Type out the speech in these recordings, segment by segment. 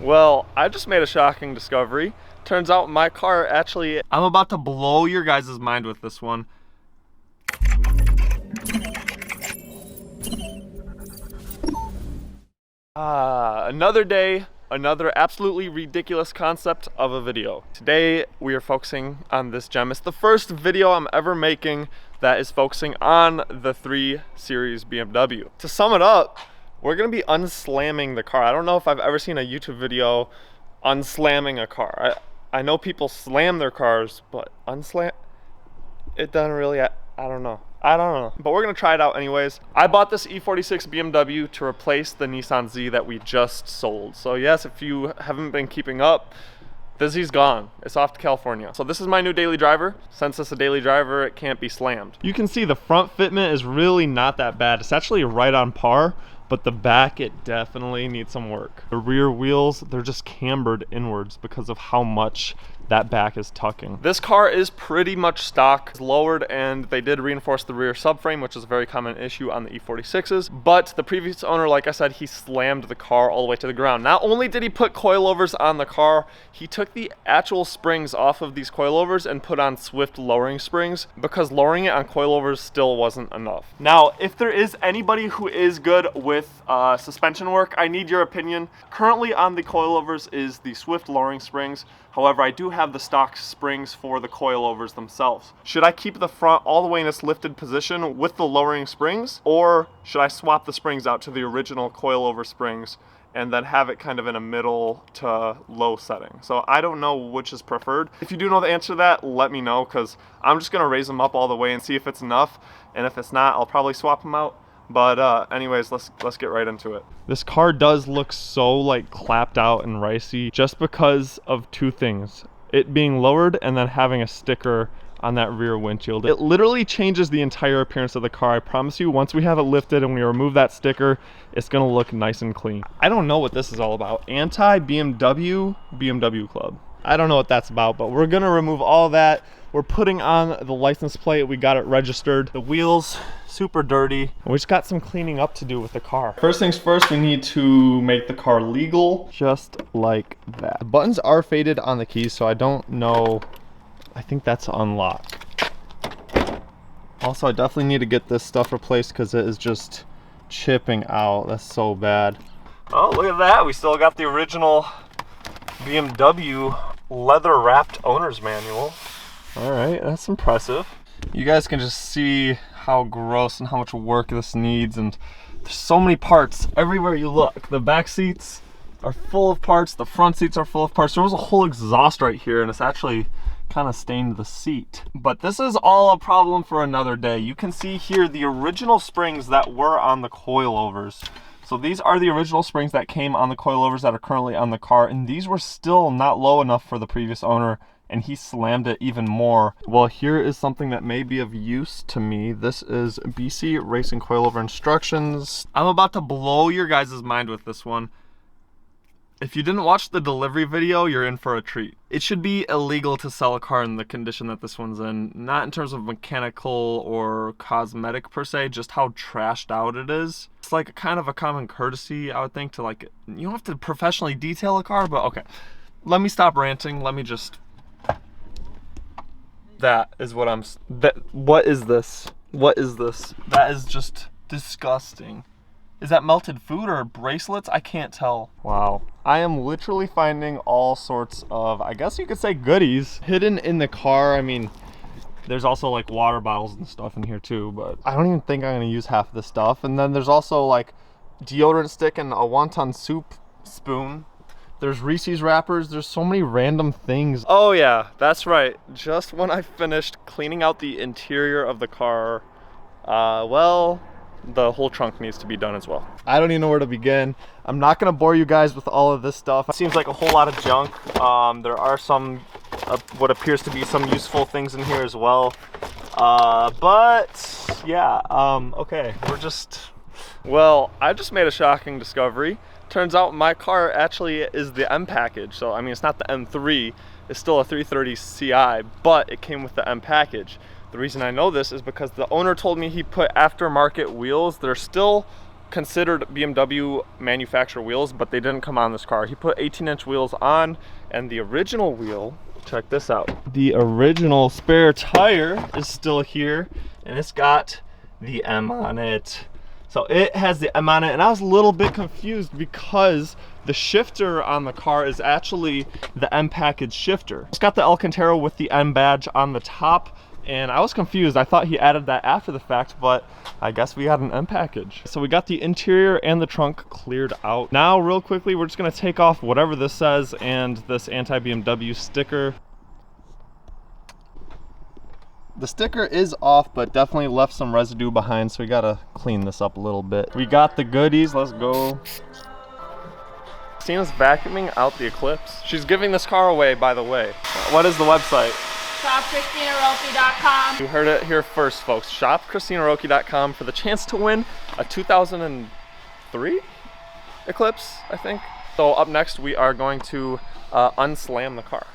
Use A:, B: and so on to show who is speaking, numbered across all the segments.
A: Well, I just made a shocking discovery. Turns out my car actually... I'm about to blow your guys' mind with this one. Another day, another absolutely ridiculous concept of a video. Today, we are focusing on this gem. It's the first video I'm ever making that is focusing on the 3 Series BMW. To sum it up, we're gonna be unslamming the car. I don't know if I've ever seen a YouTube video unslamming a car. I know people slam their cars, but unslam, it doesn't really, I don't know. But we're gonna try it out anyways. I bought this E46 BMW to replace the Nissan Z that we just sold. So yes, if you haven't been keeping up, the Z's gone. It's off to California. So this is my new daily driver. Since it's a daily driver, it can't be slammed. You can see the front fitment is really not that bad. It's actually right on par, but the back, it definitely needs some work. The rear wheels, they're just cambered inwards because of how much that back is tucking. This car is pretty much stock. It's lowered, and they did reinforce the rear subframe, which is a very common issue on the E46s. But the previous owner, like I said, he slammed the car all the way to the ground. Not only did he put coilovers on the car, he took the actual springs off of these coilovers and put on Swift lowering springs, because lowering it on coilovers still wasn't enough. Now, if there is anybody who is good with suspension work, I need your opinion. Currently on the coilovers is the Swift lowering springs. However, I do have the stock springs for the coilovers themselves. Should I keep the front all the way in its lifted position with the lowering springs, or should I swap the springs out to the original coilover springs and then have it kind of in a middle to low setting? So I don't know which is preferred. If you do know the answer to that, let me know, because I'm just gonna raise them up all the way and see if it's enough, and if it's not, I'll probably swap them out. But anyways, let's get right into it. This car does look so like clapped out and ricey just because of 2 things. It being lowered and then having a sticker on that rear windshield. It literally changes the entire appearance of the car. I promise you, once we have it lifted and we remove that sticker, it's gonna look nice and clean. I don't know what this is all about. Anti-BMW BMW Club. I don't know what that's about, but we're gonna remove all that. We're putting on the license plate. We got it registered. The wheels, super dirty. We just got some cleaning up to do with the car. First things first, we need to make the car legal, just like that. The buttons are faded on the keys, so I don't know. I think that's unlocked. Also, I definitely need to get this stuff replaced because it is just chipping out. That's so bad. Oh, look at that. We still got the original BMW leather wrapped owner's manual. All right, that's impressive. You guys can just see how gross and how much work this needs, and there's so many parts everywhere you look. The back seats are full of parts, the front seats are full of parts. There was a whole exhaust right here, and it's actually kind of stained the seat. But this is all a problem for another day. You can see here the original springs that were on the coilovers. So these are the original springs that came on the coilovers that are currently on the car, and these were still not low enough for the previous owner, and he slammed it even more. Well, here is something that may be of use to me. This is BC Racing Coilover Instructions. I'm about to blow your guys' mind with this one. If you didn't watch the delivery video, you're in for a treat. It should be illegal to sell a car in the condition that this one's in. Not in terms of mechanical or cosmetic per se, just how trashed out it is. It's like kind of a common courtesy, I would think, to like, you don't have to professionally detail a car, but okay. Let me stop ranting. Let me just... That is what I'm... What is this? What is this? That is just disgusting. Is that melted food or bracelets? I can't tell. Wow. I am literally finding all sorts of, I guess you could say, goodies hidden in the car. I mean, there's also like water bottles and stuff in here too, but I don't even think I'm gonna use half of this stuff. And then there's also like deodorant stick and a wonton soup spoon. There's Reese's wrappers. There's so many random things. Oh yeah, that's right. Just when I finished cleaning out the interior of the car, well, the whole trunk needs to be done as well. I don't even know where to begin. I'm not gonna bore you guys with all of this stuff. It seems like a whole lot of junk. There are some, what appears to be some useful things in here as well. But yeah, okay, well, I just made a shocking discovery. Turns out my car actually is the M package. So, I mean, it's not the M3, it's still a 330 Ci, but it came with the M package. The reason I know this is because the owner told me he put aftermarket wheels. They're still considered BMW manufacturer wheels, but they didn't come on this car. He put 18-inch wheels on, and the original wheel, check this out. The original spare tire is still here, and it's got the M on it. So it has the M on it, and I was a little bit confused because the shifter on the car is actually the M package shifter. It's got the Alcantara with the M badge on the top, and I was confused. I thought he added that after the fact, but I guess we got an M package. So we got the interior and the trunk cleared out. Now, real quickly, we're just gonna take off whatever this says and this anti-BMW sticker. The sticker is off, but definitely left some residue behind, so we gotta clean this up a little bit. We got the goodies, let's go. Christina's vacuuming out the Eclipse. She's giving this car away, by the way. What is the website?
B: ShopChristinaRoki.com.
A: You heard it here first, folks. ShopChristinaRoki.com for the chance to win a 2003 Eclipse, I think. So up next, we are going to unslam the car.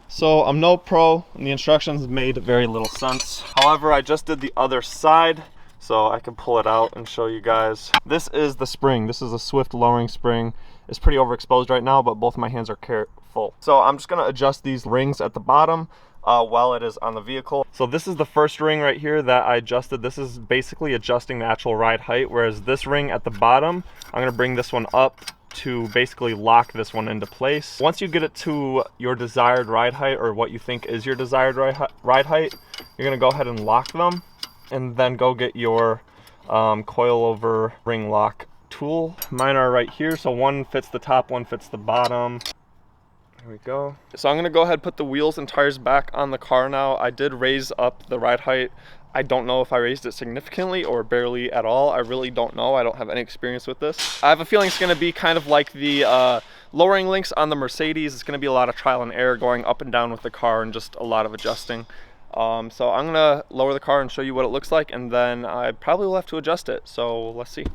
A: So I'm no pro, and the instructions made very little sense. However, I just did the other side, so I can pull it out and show you guys. This is the spring. This is a Swift lowering spring. It's pretty overexposed right now, but both of my hands are full. So I'm just gonna adjust these rings at the bottom while it is on the vehicle. So this is the first ring right here that I adjusted. This is basically adjusting the actual ride height, whereas this ring at the bottom, I'm gonna bring this one up to basically lock this one into place. Once you get it to your desired ride height, or what you think is your desired ride height, you're gonna go ahead and lock them, and then go get your coilover ring lock tool. Mine are right here, so one fits the top, one fits the bottom. There we go. So I'm gonna go ahead and put the wheels and tires back on the car now. I did raise up the ride height. I don't know if I raised it significantly or barely at all. I really don't know. I don't have any experience with this. I have a feeling it's gonna be kind of like the lowering links on the Mercedes. It's gonna be a lot of trial and error going up and down with the car and just a lot of adjusting. So I'm gonna lower the car and show you what it looks like, and then I probably will have to adjust it. So let's see.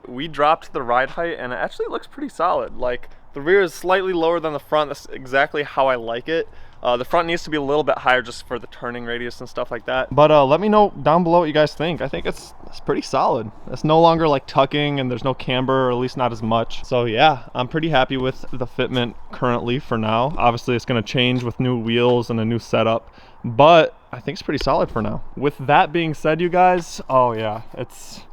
A: We dropped the ride height and it actually looks pretty solid. Like, the rear is slightly lower than the front. That's exactly how I like it. The front needs to be a little bit higher just for the turning radius and stuff like that. But let me know down below what you guys think. I think it's pretty solid. It's no longer like tucking, and there's no camber, or at least not as much. So yeah, I'm pretty happy with the fitment currently for now. Obviously it's gonna change with new wheels and a new setup, but I think it's pretty solid for now. With that being said, you guys, oh yeah, it's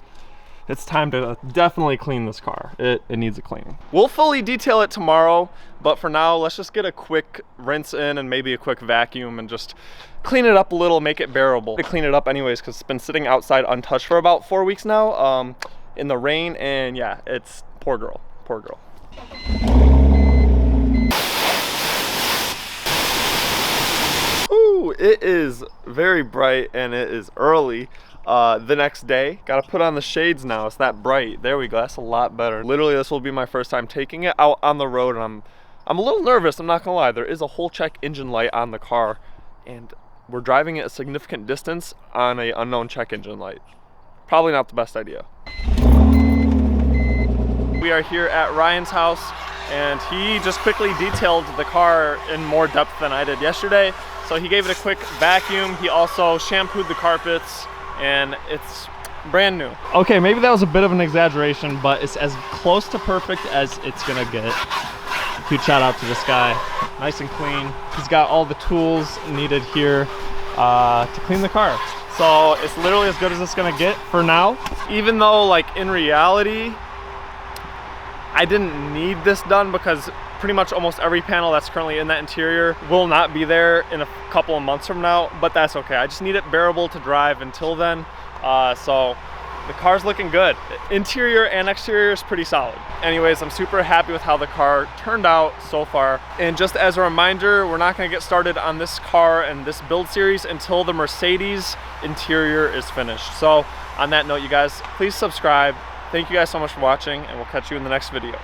A: time to definitely clean this car. It needs a cleaning. We'll fully detail it tomorrow, but for now, let's just get a quick rinse in and maybe a quick vacuum and just clean it up a little, make it bearable. To clean it up anyways, because it's been sitting outside untouched for about 4 weeks now in the rain, and yeah, it's poor girl, poor girl. Ooh, it is very bright and it is early. The next day, gotta put on the shades now. It's that bright. There we go. That's a lot better. Literally, this will be my first time taking it out on the road, and I'm a little nervous. I'm not gonna lie. There is a whole check engine light on the car, and we're driving it a significant distance on a unknown check engine light. Probably not the best idea. We are here at Ryan's house, and he just quickly detailed the car in more depth than I did yesterday. So he gave it a quick vacuum. He also shampooed the carpets, and it's brand new. Okay, maybe that was a bit of an exaggeration, but it's as close to perfect as it's gonna get. Huge shout out to this guy. Nice and clean. He's got all the tools needed here to clean the car. So it's literally as good as it's gonna get for now. Even though, like, in reality, I didn't need this done because pretty much almost every panel that's currently in that interior will not be there in a couple of months from now, but that's okay. I just need it bearable to drive until then. So the car's looking good. Interior and exterior is pretty solid. Anyways, I'm super happy with how the car turned out so far. And just as a reminder, we're not gonna get started on this car and this build series until the Mercedes interior is finished. So on that note, you guys, please subscribe. Thank you guys so much for watching, and we'll catch you in the next video.